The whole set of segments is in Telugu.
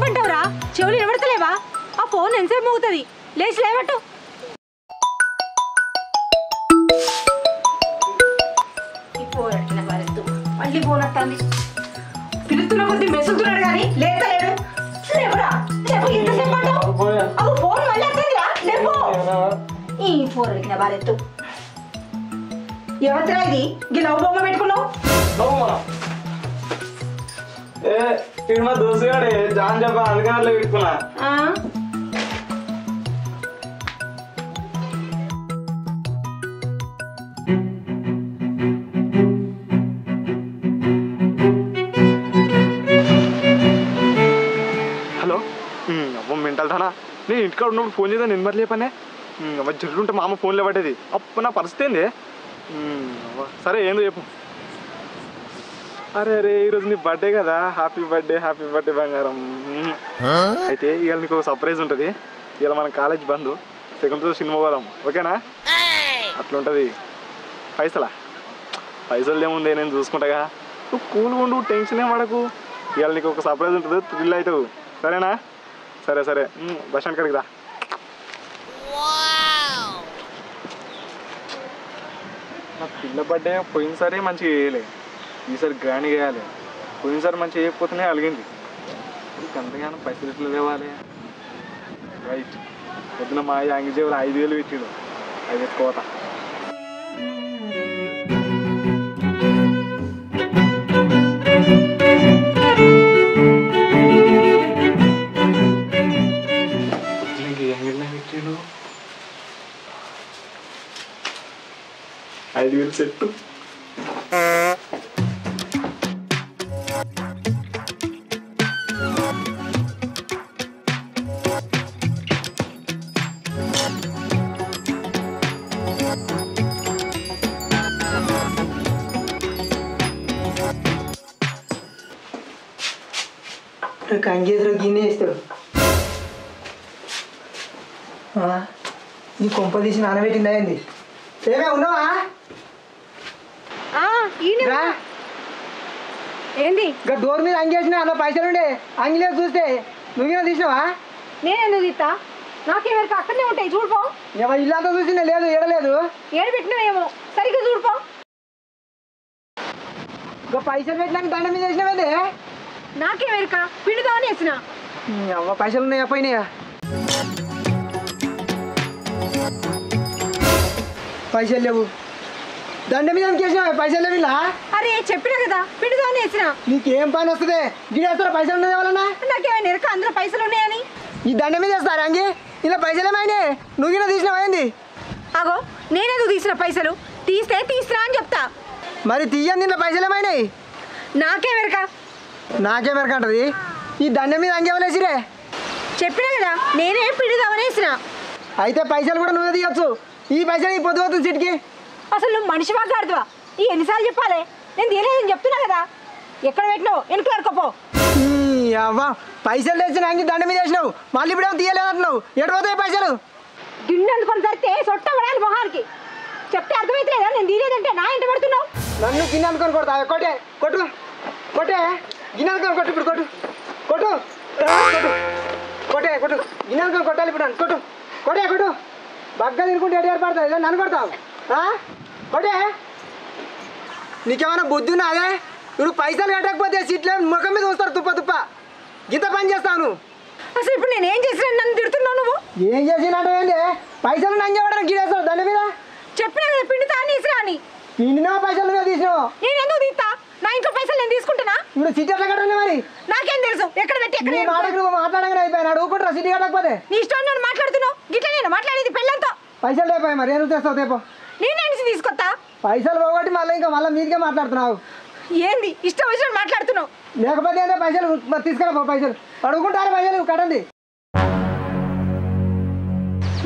చెప్పంటావురా చెవులు నిలబడతలేవా ఆ ఫోన్ ఎంతసేపు మోగుతుంది లేచి లేవట్టు మళ్ళీ ఫోన్ వస్తుంది పిలుస్తున్న కొద్ది మెసులుతున్నాడు కానీ లేతలేడు లేవురా లేవు ఎంతసేపు అంటావు ఫోన్ మళ్ళీ వస్తుందిరా లేవు ఈ ఫోన్ అడిగిన బారెత్తు ఎవరిరా ఇది ఈ లవ్ బొమ్మ పెట్టుకున్నావు మా దోస్తుగాడే జాన్ చెప్పా అందుకని అట్లా పెట్టుకున్నా హలో అమ్మ మెంటల్దానా నేను ఇంటికాడ ఉన్నప్పుడు ఫోన్ చేద్దాం నేను మరి లేపనే అమ్మ జరుగుంటే మా అమ్మ ఫోన్లో పట్టేది అప్పుడు నా పరిస్థితి ఏంది సరే ఏందో చెప్పు అరే అరే ఈరోజు నీ బర్త్డే కదా హ్యాపీ బర్త్డే బంగారం అయితే ఇవాళ నీకు ఒక సర్ప్రైజ్ ఉంటుంది ఇవాళ మన కాలేజ్ బంద్ సెకండ్ రోజు సినిమా పోదాం ఓకేనా అట్లుంటుంది పైసలు ఏముంది నేను చూసుకుంటాగా నువ్వు కూల్ ఉండు టెన్షన్ ఏం పడకు ఇవాళ నీకు ఒక సర్ప్రైజ్ ఉంటుంది థ్రిల్ అవుతావు సరేనా సరే బస్ స్టాండ్ కాడికి రా నా పిల్ల బర్త్డే పోయినసారి మంచిగా వేయలే ఈసారి గ్రాండ్ వేయాలి పోయినసారి మంచిగా వేయకపోతేనే అలిగింది అంతగానో పైసలు ఎట్లా లేవాలి రైట్ పొద్దున మా అంగిజేవులు 5,000 పెట్టాడు అది ఎత్తుకోత పెట్టాడు 5,000 సెట్టు కంగేదురు గిన్నె వేస్తాడు ఈ కొంప తీసి నానబెట్టింది అయింది ఏమే ఉన్నావా ఏంది ఇంకా డోర్ మీద అంగేసిన అలా పైసలు ఉండే అంగిలేదు చూస్తే నువ్వేనా తీసినావా నేనెందుకు తీస్తా నాకేమరికి అక్కడనే ఉంటాయి చూడుపో ఇల్లంతా చూసిందే లేదు ఏడలేదు ఏడు పెట్టినావేమో సరిగ్గా చూడుపో ఇంకా పైసలు పెట్టడానికి దండ మీద వేసినావేందే నాకేమరిక పిండుదామని వేసిన అమ్మ పైసలు ఉన్నాయా పోయినాయా పైసలు లేవు దండ మీద వేసినావా పైసలు లేవు ఇలా అరే చెప్పినా కదా పిండుదామని వేసిన నీకేం పని వస్తుంది గిడేస్తారా పైసలు ఉన్నాయి ఎవరన్నా నాకేమైనా ఎరక అందులో పైసలు ఉన్నాయని ఈ దండ మీద వేస్తారా అంగి ఇలా పైసలు ఏమైనా నువ్వు ఇలా తీసినావా ఏంది అగో నేనేదో తీసిన పైసలు తీస్తే తీసినా అని చెప్తా మరి తీయండి ఇలా పైసలు ఏమైనాయి నాకేమెరక అంటది ఈ దండ మీద అంగేవలేసిరే చెప్పినా కదా నేనే పిండుదామని వేసిన అయితే పైసలు కూడా నువ్వే తీయచ్చు ఈ పైసలు ఈ పొద్దు పోతుంది సిటికి అసలు నువ్వు మనిషి మాట్లాడుతువా ఈ ఎన్నిసార్లు చెప్పాలి నేను తీయలేదని చెప్తున్నా కదా ఎక్కడ పెట్టినావు వెనక్కి అడుకోపో అవ్వా పైసలు తెచ్చిన అంగి దండ మీద వేసినావు మళ్ళీ ఇప్పుడేమో తీయలేదంటున్నావు ఎటు పోతాయి పైసలు గిన్నె అందుకొని సరితే సొట్టబడాలి మొహానికి చెప్తే అర్థమైతలేదా నేను తీయలేదంటే నా ఇంట పడుతున్నావు నన్ను గిన్నె అనుకొని కొడతా కొట్టే గిన్నె అనుకొని కొట్టు ఇప్పుడు కొట్టు గిన్నె అనుకొని కొట్టాలి ఇప్పుడు కొట్టు బగ్గ తినుకుంటే ఎటు ఏర్పడుతుంది నన్ను కొడతావు కొట్టే నీకేమైనా బుద్ధి ఉన్నా అదే నువ్వు పైసలు కట్టకపోతే సీట్లే ముఖం మీద వస్తారు తుప్ప గీత పని చేస్తాను అసలు ఇప్పుడు నేను ఏం చేసిన నన్ను తిడుతున్నావు నువ్వు ఏం చేసినట్టు ఏంటి పైసలు నంగేవాడని గీడేస్తావు దాని మీద చెప్పినా కదా పిండితా అని తీసురా అని పిండినా పైసలు మీద తీసినావు నేను ఎందుకు తీస్తా నా ఇంట్లో పైసలు నేను తీసుకుంటున్నా ఇప్పుడు సిటీ ఎట్లా కట్టండి మరి నాకేం తెలుసు ఎక్కడ పెట్టి ఎక్కడ నువ్వు మాట్లాడగానే అయిపోయినా అడుగుకుంటారా సిటీ కట్టకపోతే నీ ఇష్టం నన్ను మాట్లాడుతున్నావు గిట్లా నేను మాట్లాడేది పెళ్ళంతో పైసలు లేపాయి మరి ఏం తెస్తావు తేపో నేనే నుంచి తీసుకొస్తా పైసలు పోగొట్టి మళ్ళీ మీదికే మాట్లాడుతున్నావు ఏంది ఇష్టం వచ్చినట్టు మాట్లాడుతున్నావు లేకపోతే ఏంటో పైసలు మరి తీసుకురా పైసలు అడుగుంటారా పైసలు కట్టండి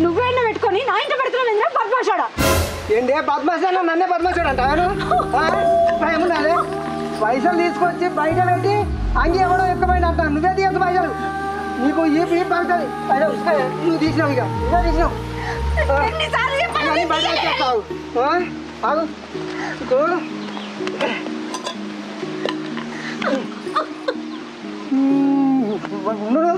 నువ్వేనా పెట్టుకొని నా ఇంట పెడుతున్నావు బద్మాషాడా ఏంటి బద్మాషాడు నన్నే బద్మాషాడు అంటాను ఏముండాలి పైసలు తీసుకొచ్చి బయట పెట్టి అంగి ఎవడో ఎక్కబోయిన అంటాను నువ్వే తీయద్దు పైసలు నీకు ఈ పడుతుంది పైసలు నువ్వు తీసినావు ఇక నువ్వే తీసినావు బయట వచ్చేస్తావు ఆగు చూడు ఉండు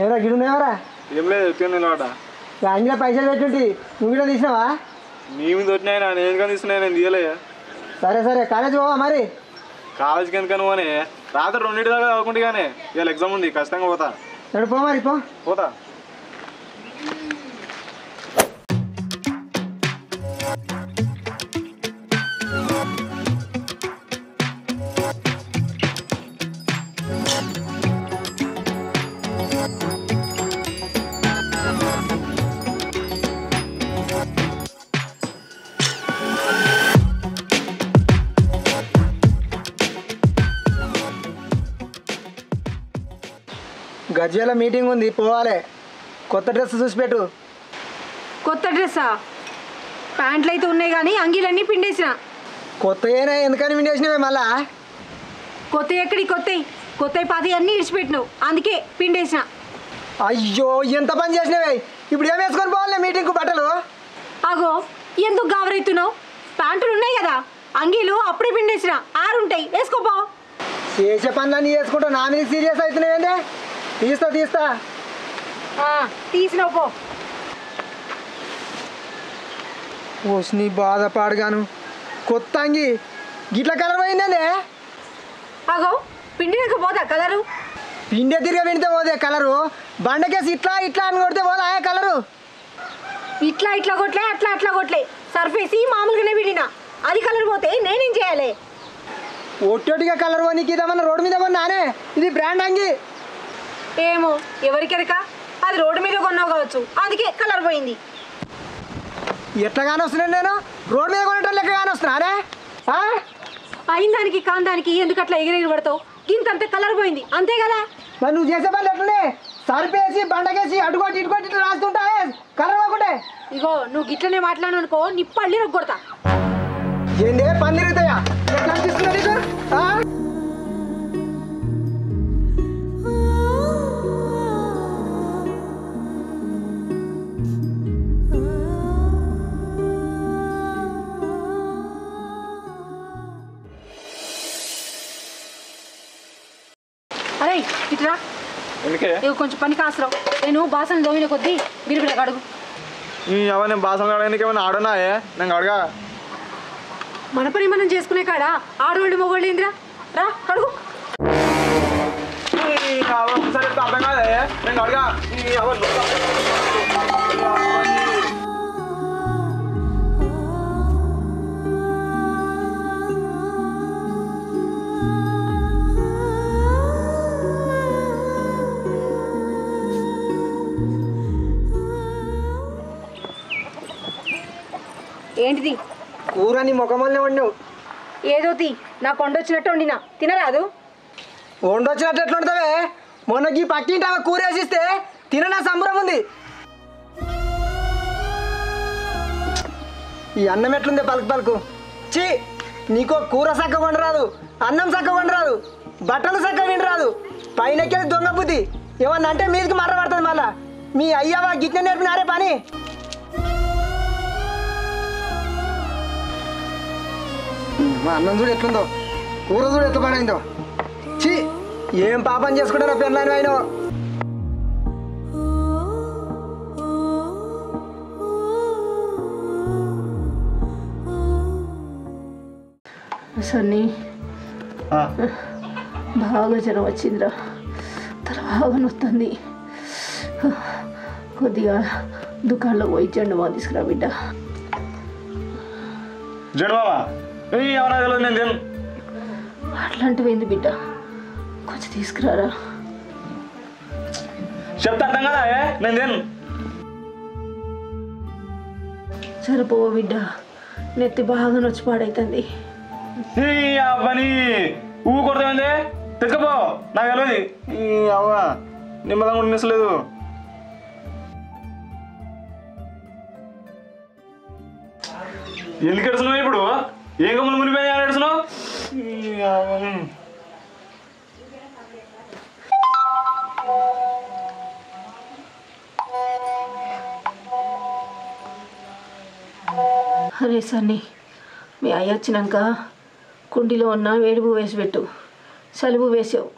ఎవరా గిడున్నావరా? ఏం లేదు ఎత్తుకుని నిలబడ్డా. అందులో పైసలు పెట్టుంటి నువ్వు కూడా తీసినావా? నీ మీద వచ్చినాయి నేను ఎందుకని తీసుకున్నాయి నేను తీయలే. సరే సరే కాలేజ్ పోవా మరి? కాలేజీకి ఎందుకని పోనీ రాత్రి 2 దాకా చదువుకుంటే కానీ ఇవాళ ఎగ్జామ్ ఉంది ఖచ్చితంగా పోతా. సరే పో మరి పో. పోతా. గజ్జల మీటింగ్ ఉంది పోవాలి. కొత్త డ్రెస్ చూసి పెట్టు. కొత్త డ్రెస్సా? ప్యాంట్లు అయితే ఉన్నాయి కానీ అంగీలన్నీ పిండేసిన. కొత్త అయినా ఎందుకని వినేసినవే మళ్ళా? కొత్త ఎక్కడి కొత్త పాతి అన్నీ ఇడిచిపెట్టినావు అందుకే పిండేసిన. అయ్యో ఎంత పని చేసినవే. ఇప్పుడు ఏం వేసుకొని పోవాలి మీటింగ్కు బట్టలు? అగో ఎందుకు గావరైతున్నావు? ప్యాంటులు ఉన్నాయి కదా, అంగీలు అప్పుడే పిండేసిన, ఆరుంటాయి వేసుకోపో. చేసే పనులన్నీ వేసుకుంటావు, నా మీద సీరియస్ అవుతున్నాయండి. తీస్తా తీసినావు పో. నీ బాధపాడుగాను. కొత్త అంగి గిట్ల కలర్ పోయిందండి. అగో పిండినక పోదా కలరు? పిండి తిరిగి పిండితే పోదే కలరు. బండకేసి ఇట్లా అని కొడితే పోదా కలరు? ఇట్లా కొట్లే అట్లా కొట్లే సర్ఫేసి మామూలుగానే పిండినా, అది కలర్ పోతే నేనేం చేయాలి? ఒట్టొట్టిగా కలర్ పోనీకి ఇదేమన్నా రోడ్డు మీద కొన్నానే, ఇది బ్రాండ్ అంగి. ఏమో ఎవరికెరక, అది రోడ్డు మీద కొన్నావు కావచ్చు అందుకే కలర్ పోయింది. ఎట్లా కానీ వస్తున్నాను నేను? రోడ్డు మీద కొనటం లెక్క కానీ వస్తున్నానే? అయిందానికి కాందానికి ఎందుకు అట్లా ఎగిరెగిరి పడతావు? ఇంతంత కలర్ పోయింది అంతే కదా. మరి నువ్వు చేసే పనులు ఎట్లనే సరిపేసి బండకేసి అటుకోటి ఇటుకోటి ఇట్లా రాస్తుంటావే కలర్ పోకుంటే? ఇగో నువ్వు గిట్లనే మాట్లాడు అనుకో నిప్పళ్ళి రొగ్గొడతా. ఏందే పని తిరుగుతాయా? ఎట్లా అనిపిస్తున్నా నీకు? అరే ఇట్రా, ఎందుకే ఇక కొంచెం పని కాసరావు. నేను బాసన దోమిన కొద్దీ బిరిబిడ కడుగు. నేను బాసన కడగడానికి ఏమైనా ఆడున్నాయే? నేను కడగా. మన పని మనం చేసుకునే కాడా ఆడవాళ్ళు మొగోళ్ళు ఏందిరా? రా కడుగు. సరే అర్థం కాదే నేను కడగా. ఏంటిది? కూర నీ ముఖమల్ని వండినావు. ఏదో నాకు వండొచ్చినట్టు వండినా తినరాదు? వండొచ్చినట్టు ఎట్లా వండుతావే? మొన్నకి పక్కింటి ఆమె కూర వేసిస్తే తిననా సంబరం ఉంది. ఈ అన్నం ఎట్లుందే పలుకు చీ. నీకో కూర సక్క వండరాదు, అన్నం సక్క వండరాదు, బట్టలు సక్క వినరాదు, పైనకెళ్ళి దొంగ బుద్ధి. ఏమన్నా అంటే మీదికి మర్ర పడుతుంది. మళ్ళా మీ అయ్యవా గిట్ల నేర్పినారే పని. మా అన్నం చూడు ఎట్లుందో, కూర చూడు ఎట్లా పడైందో. చీ ఏం పాపం చేసుకుంటారో పెళ్ళని ఆయన. సన్నీ బాగా జ్వరం వచ్చిందిరా, తల బాగా నొస్తుంది. కొద్దిగా దుకాణంలో పోయి జెండు బాగా తీసుకురా బిడ్డ. జెండు బాబా ఎవరా తెలియదు నేను తిను. అట్లాంటివి బిడ్డ, కొంచెం తీసుకురారా. చెప్తా అర్థం కదా నేను తిను. సరిపో బిడ్డ, నెత్తి బాగా నొచ్చి పాడైతుంది. అవ్వని ఊ కొడతామంది తెచ్చుకోపో, నాకు తెలియదు. అవ్వ నిమ్మలంగా ఉండలేదు. ఎందుకు ఎడుస్తున్నావు ఇప్పుడు? ఏం కమ్ములు మునిపోయి ఎడుస్తున్నావు? అరే సన్నీ మీ అయ్య వచ్చినాక కుండీలో ఉన్న వేడిపు వేసి పెట్టు. సలుపు వేసావు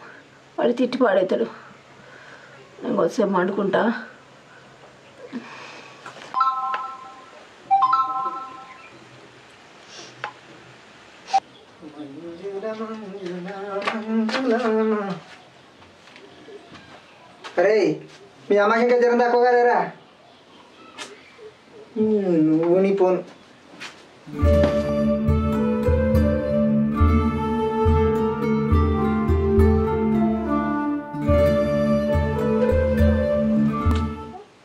వాడు తిట్టి పాడవుతాడు. నేను కొద్దిసేపు వండుకుంటా. అరే మీ అమ్మకి ఇంకా జ్వరం తక్కువ లేరా? నువ్వు నీ ఫోన్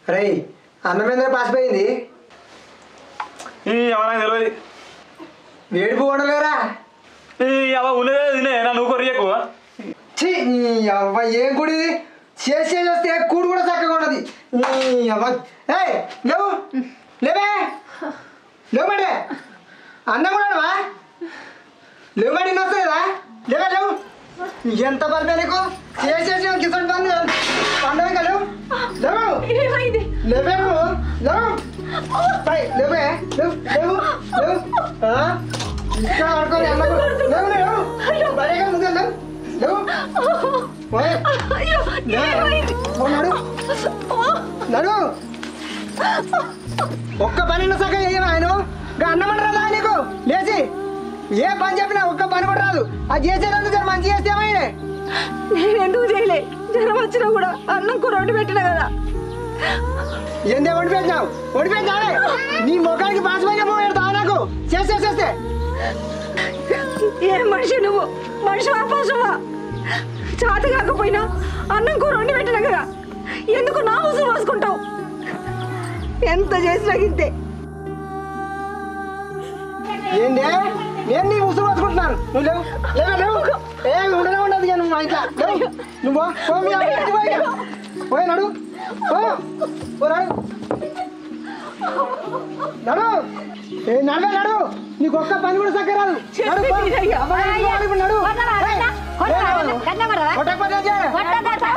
అరే అన్నమేంద్ర పాసిపోయింది. ఎవరైనా తెలియదు. వేడిపు ఉండలేరా? ఉండేది తినే నువ్వు కొరియకు. అవ్వ ఏం గుడి చేసి వస్తే కూడు కూడా చక్కగా ఉన్నది. అవ్వ లేవు లేవే లేవమంటే అన్నం కూడా లేవమంటే వస్తుందా? లేవా లేవు ఎంత పడిపోయా నీకు చేసేసి కిసాన్ పని పండుగ లేవు లేవు లేవే నువ్వు లేవు లేవే లేవు లేవు లేవు ఇంకా ఆడుకోని అన్న లేవు లేవు బయట ముందు లేవు నడు నడు ఒక్క పని సగం వేయవా ఆయన అన్నం రాదా నీకు లేచి ఏ పని చెప్పినా ఒక్క పని కూడా రాదు. అది చేసేదందుకు జర మంచి చేస్తేమైనా నేను ఎందుకు చేయలే? జ్వరం వచ్చినా కూడా అన్నం కూర వండి పెట్టినా కదా. ఏందే వండిపోయినావు వండిపోయినావే నీ ముఖానికి పాసిపోయిన పెడతా నాకు చేస్తే ఏ మనిషి నువ్వు? మనిషివా పశువా? చేత కాకపోయినా అన్నం కూర వండి పెట్టినా కదా. ఎందుకు నా ఉసురు పోసుకుంటావు? ఎంత చేసినా ఇంతే. ఏంటి నేను నీ ఉసురు పోసుకుంటున్నాను. నువ్వు లేవు లేవా లేవు ఏ ఉండనే ఉండదు కానీ మా ఇంట్లో లేవు. నువ్వు పోయి నడు నడు నడవే నడు నీకు ఒక్క పని కూడా చక్కర రాదు.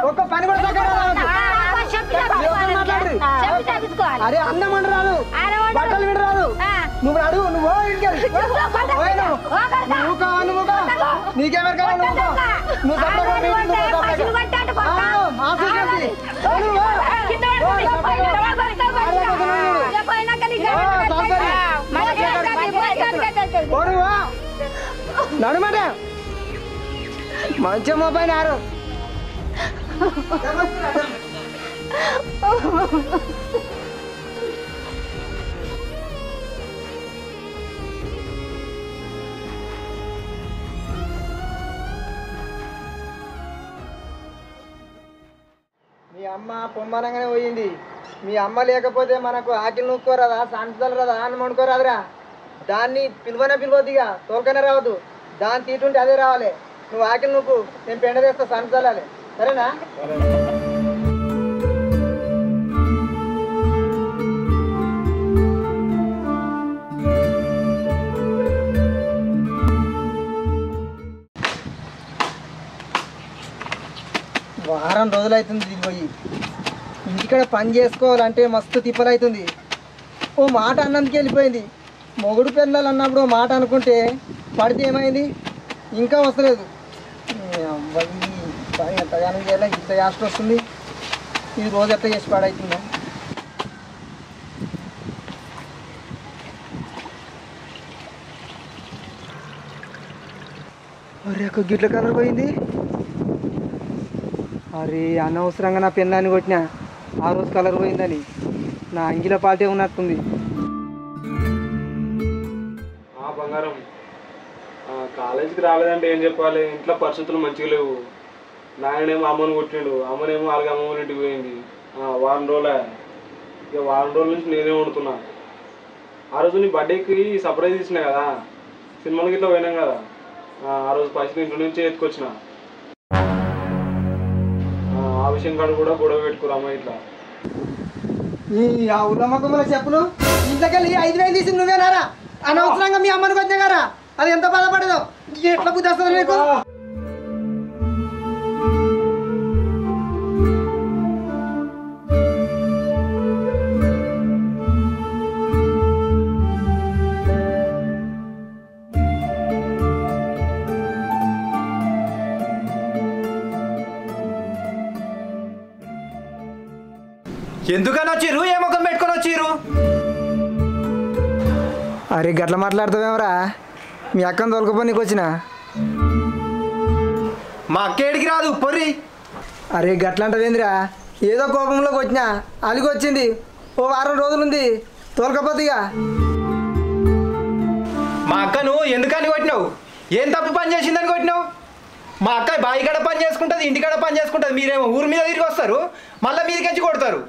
ఒక్క పని కూడా చక్కర రాదు. అరే అన్నం వంట రాదు బట్టలు విడ రాదు. నువ్వు అడు నువ్వు నువ్వు కావా నువ్వు నీకేమరు కావాలి నువ్వు నడుమాట మంచి మొబైల్ ఆరు మీ అమ్మ పొమ్మనంగానే పోయింది. మీ అమ్మ లేకపోతే మనకు ఆకిలి నూక్కోరాదా సంతలు రాదా అన్నం వండుకోరాదురా. దాన్ని పిలవద్దిగా తోలుకనే రావద్దు. దాన్ని తీటుంటే అదే రావాలి. నువ్వు ఆకిలి నువ్వు నేను పెండ చేస్తా సంతలాలి సరేనా? వారం రోజులు అవుతుంది ఇది పోయి. ఇంటికాడ పని చేసుకోవాలంటే మస్తు తిప్పలవుతుంది. ఓ మాట అన్నందుకు వెళ్ళిపోయింది. మొగుడు పిల్లలు అన్నప్పుడు ఓ మాట అనుకుంటే పడితే ఏమైంది ఇంకా వస్తలేదు. పని ఎంతగానో చేయాలి ఇంత యాస్ట్ వస్తుంది. ఇది రోజు ఎట్లా చేసి పాడవుతుందా? అరే ఒక గిట్ల కలర్ పోయింది. అరే అనవసరంగా నా పెన్నాన్ని కొట్టినా ఆ రోజు కలర్ పోయిందని నా అంగిల పాటే ఉన్నట్టుంది. బంగారం కాలేజీకి రాలేదంటే ఏం చెప్పాలి? ఇంట్లో పరిస్థితులు మంచిగా లేవు. నాయనేమో అమ్మని కొట్టిండు, అమ్మనేమో అలాగే అమ్మమ్మ ఇంటికి పోయింది. వారం రోజులే ఇక వారం రోజుల నుంచి నేనే వండుతున్నా. ఆ రోజు నీ బర్త్డేకి సర్ప్రైజ్ ఇచ్చినా కదా, సినిమాలకి ఇట్లా పోయినాం కదా. ఆ రోజు పైసలు ఇంట్లో నుంచి ఎత్తుకొచ్చిన. ఆ విషయం కాడ కూడా గొడవ పెట్టుకోరు అమ్మ ఇట్లా. ఆ ఉల్లమ్మకమ్మల చెప్పులు ఇంతకెళ్ళి 5,000 తీసి నువ్వేనారా? అనవసరంగా మీ అమ్మని కొట్టినా గారా అది ఎంత బాధపడదో ఎట్లా బుద్ధి వస్తుంది నీకు? ఎందుకని వచ్చిర్రు? ఏ ముఖం పెట్టుకొని వచ్చిర్రు? అరే గట్ల మాట్లాడుతావేమరా? మీ అక్కను తోలుకపో నీకు వచ్చిన. మా అక్క ఏడికి రాదు పొర్రి. అరే గట్లంటవేందిరా? ఏదో కోపంలోకి వచ్చినా అలిగి వచ్చింది. ఓ వారం రోజులుంది తోలుకపోతే. మా అక్కను ఎందుకని కొట్టినావు? ఏం తప్పు పని చేసిందని కొట్టినావు? మా అక్క బాయికాడ పని చేసుకుంటుంది, ఇంటికాడ పని చేసుకుంటుంది. మీరేమో ఊరి మీద తిరిగి వస్తారు, మళ్ళీ మీదికెచ్చి కొడతారు.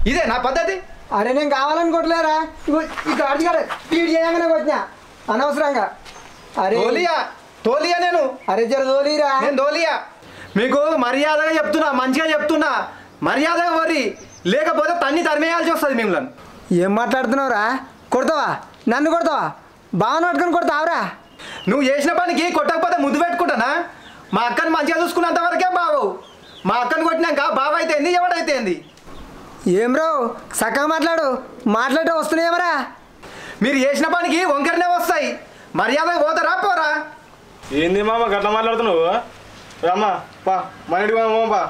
ఇదే నా పద్ధతి? అరే నేను కావాలని కొట్టలేరా? ఇక్కడ అడిగాడు స్పీడ్ చేయగానే వచ్చినా అనవసరంగా. అరే తోలియా నేను. అరే జర తోలిరా. నేను తోలియా. మీకు మర్యాదగా చెప్తున్నా, మంచిగా చెప్తున్నా, మర్యాదగా వరి, లేకపోతే తన్ని తరిమేయాల్సి వస్తుంది మిమ్మల్ని. ఏం మాట్లాడుతున్నావురా? కొడతావా? నన్ను కొడతావా? బాగా పట్టుకొని కొడతావురా? నువ్వు చేసిన పనికి కొట్టకపోతే ముద్దు పెట్టుకుంటానా? మా అక్కని మంచిగా చూసుకున్నంత వరకే బావు. మా అక్కని కొట్టినాక బావ అయితే ఏంది, ఎవడైతే ఏంది? ఏం రావు చక్కగా మాట్లాడితే వస్తున్నాయేమరా? మీరు చేసిన పనికి వంకరనే వస్తాయి. మర్యాదగా పోతారా పోరా? ఏంది మామ గట్లా మాట్లాడుతున్నావు? అమ్మ పా మనడి పా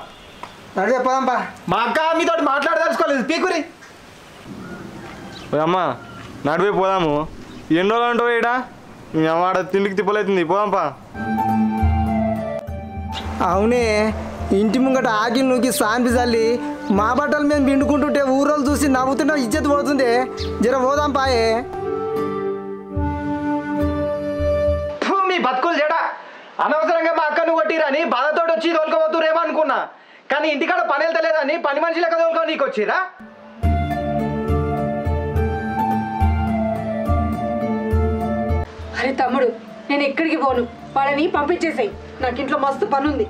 నడివే పోదాంపా. మా అక్క మీతో మాట్లాడదలుచుకోలేదు, పీకురి. అమ్మ నడిపోయి పోదాము. ఎన్ని రోజులు అంటావు ఈడ? మీ అమ్మ ఆడ తిండికి తిప్పలేతుంది, పోదాంపా. అవునే, ఇంటి ముంగట ఆకి నూకి సాన్పి చల్లి మా బట్టలు మేము పిండుకుంటుంటే ఊరోళ్ళు చూసి నవ్వుతుంటే ఇజ్జత్ పోతుంది. జర పోదాం పాయే. మీ బతుకులు చెడ. అనవసరంగా మా అక్కను కొట్టిరని బాధతో వచ్చి తోలుకోవద్దురేమో అనుకున్నా, కానీ ఇంటికాడ పని వెళ్తలేదని పని మనిషి లెక్క తోలుకో నీకు వచ్చిరా? అరే తమ్ముడు, నేను ఎక్కడికి పోను, వాళ్ళని పంపించేసాయి. నాకు ఇంట్లో మస్తు పని ఉంది.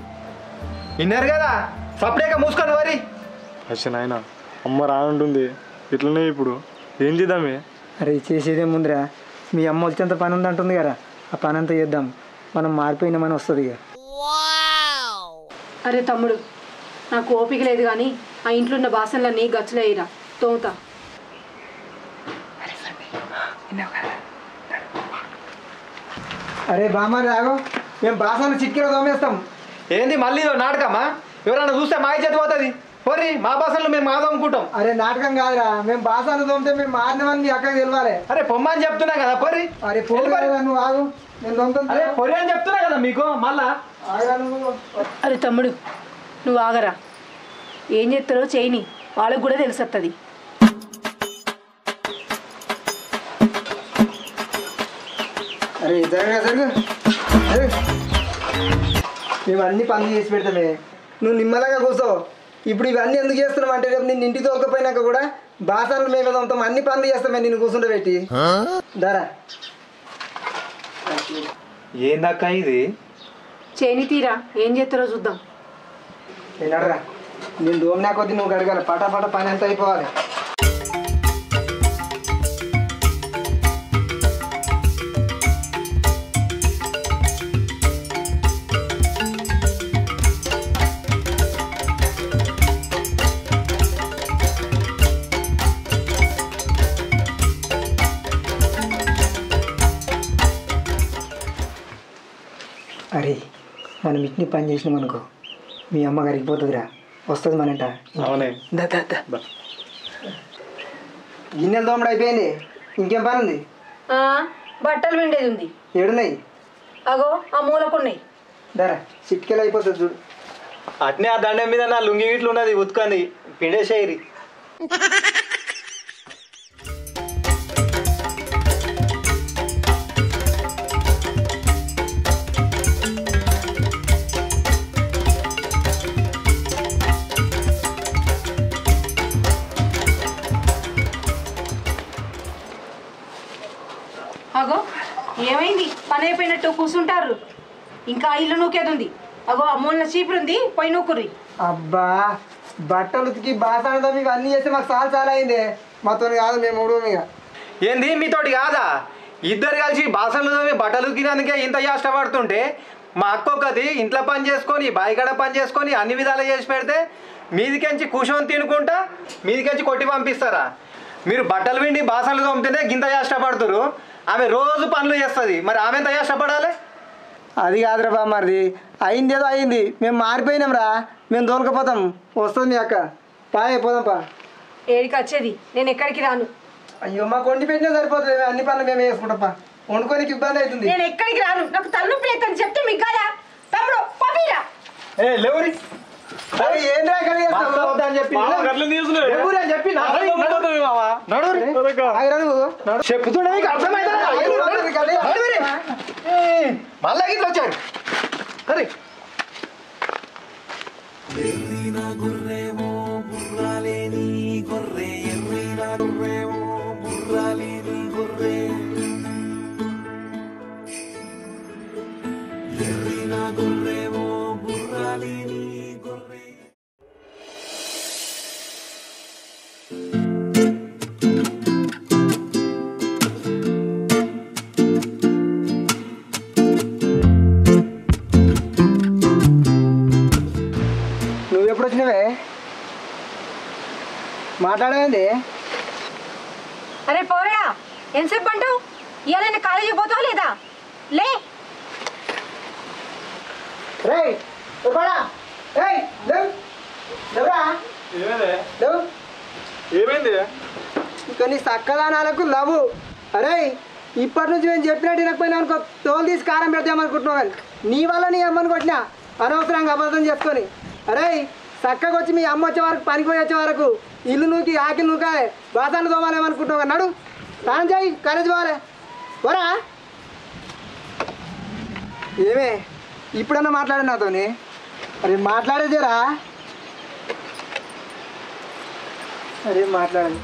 విన్నారు కదా, సపరేట్గా మూసుకొని వరి. అచ్చా నాయన, అమ్మ రానుంటుంది ఇట్లనే. ఇప్పుడు ఏం చేద్దామే? అరే చేసేదే ముందురా, మీ అమ్మ వచ్చేంత పని ఉందంటుంది కదా, ఆ పని అంతా చేద్దాం. మనం మారిపోయినామని వస్తుంది ఇక. అరే తమ్ముడు, నాకు ఓపిక లేదు కానీ ఆ ఇంట్లో ఉన్న బాసనలన్నీ గచ్చులేయిరా, తోముతా. అరే బామ్మ రాగో, మేము బాసన చిక్కిలో తోమేస్తాం. ఏంది మళ్ళీ నాటకమా? ఎవరైనా చూస్తే మా ఇజ్జత్ పోతుంది. పోరి, మా భాషలు మేము మాదనుకుంటాం. అరే నాటకం కాదురా, మేము బాసన తోమితే మేము మారినవని మీ అక్కకి తెలియాలి. అరే పొమ్మని చెప్తున్నా కదా, పోరి. అరే పోరు నువ్వు ఆగు, నేను తోముతాను. అరే పొరి అని చెప్తున్నా కదా మీకు, మళ్ళా ఆగా నువ్వు. అరే తమ్ముడు, నువ్వు ఆగరా. ఏం చేస్తారో చేయని, వాళ్ళకు కూడా తెలిసొస్తుంది. అరే జరుగు. మేము అన్ని పనులు చేసి పెడతామే, నువ్వు నిమ్మలంగా కూర్చో. ఇప్పుడు ఇవన్నీ ఎందుకు చేస్తున్నావు అంటే, రేపు నిన్ను ఇంటికి తోలుకపోయినాక కూడా బాసనలు మేము తోముతాం, అన్ని పనులు చేస్తామే నిన్ను కూర్చుంటే పెట్టి. దారా ఏందక్క ఇది? చేయని తీరా, ఏం చేస్తారో చూద్దాం. నేనడరా, నేను దోమినా కొద్ది నువ్వు గడగాలి, పటాపట పని ఎంత అయిపోవాలి. అరే మనం ఇట్ని పని చేసినాం అనుకో, మీ అమ్మ గారికి పోతుందిరా, వస్తుంది మనంట. అవునే. గిన్నెలు తోమడం అయిపోయింది, ఇంకేం పని ఉంది? బట్టలు విండేది ఉంది. ఏడున్నాయి? అగో ఆ మూలకున్నాయి. దారా చిట్కెలు అయిపోతుంది చూడు. అట్నే ఆ దండం మీద నా లుంగి ఇట్లు ఉన్నది, ఉతుకంది, పిండేసేయరి. అగో ఏమైంది, పని అయిపోయినట్టు కూర్చుంటారు. ఇంకా ఇల్లు నూకేది. అగో అమ్మోళ్ళ చీపురు ఉంది, పోయి నూకుర్రి. అబ్బా బట్టలు ఉతికి బాసనతో మీకు అన్నీ చేస్తే మాకు చాలా అయింది. మాతో కాదు, మేము మూడు ఇక. ఏంది మీతోటి కాదా? ఇద్దరు కలిసి బాసనలు తోమి బట్టలు ఉతికినందుకే ఇంత కష్టపడుతుంటే, మా అక్క ఒకటి ఇంట్లో పని చేసుకొని బాయికాడ పని చేసుకొని అన్ని విధాలు చేసి పెడితే మీదికెంచి కూర్చొని తినుకుంటా మీదికెంచి కొట్టి పంపిస్తారా? మీరు బట్టలు విండి బాసనలు తోమితేనే గింత కష్టపడుతురు, ఆమె రోజు పనులు చేస్తుంది, మరి ఆమె ఎంత కష్టపడాలి? అది కాదురా బామ్మది, అయింది ఏదో అయింది, మేము మారిపోయినాం రా, మేము దోలకపోతాం, వస్తుంది మీ అక్క. పాయే పోదాం పా. ఏడికి వచ్చేది నేను ఎక్కడికి రాను. అయ్యో మాకు వండి పెట్టినా సరిపోతుంది, అన్ని పనులు మేము వేసుకుంటాం. వండుకోనికి ఇబ్బంది అవుతుంది. నేను ఎక్కడికి రాను, నాకు తలనొప్పి లేదని చెప్తే మీకు కదా తమ్ముడు పంపిరా. లేవురి ఏంద్రా ఇక్కడ చెప్పుతుండే మళ్ళా ఇట్లా వచ్చారు. సరే నువ్వెప్పుడు వచ్చినవే? మాట్లాడేది. అరే పోరా, ఎంతసేపు అంటావు? ఇవాళ కాలేజీ పోతావా లేదా? లే ఏమైంది? ఇంకా నీ చక్కదానాలకు లవ్. అరే ఇప్పటి నుంచి నేను చెప్పినట్టు వినకపోయినా అనుకో, తోలు తీసి కారం పెడతామనుకుంటున్నావు. కానీ నీ వల్ల నీ అమ్మని కొట్టినా అనవసరంగా అబద్ధం చేసుకొని. అరే చక్కగా వచ్చి మీ అమ్మ వచ్చే వరకు, పనికి పోయి వచ్చే వరకు ఇల్లు నూకి ఆకిలు నూకాలే, బాసాన్ని తోమాలేమనుకుంటున్నావు. నడు స్నానం చేయి, కాలేజ్ పోవాలి. వరా ఏమే ఇప్పుడన్నా మాట్లాడి నాతోని. అరే మాట్లాడేదేరా. అరే మాట్లాడండి.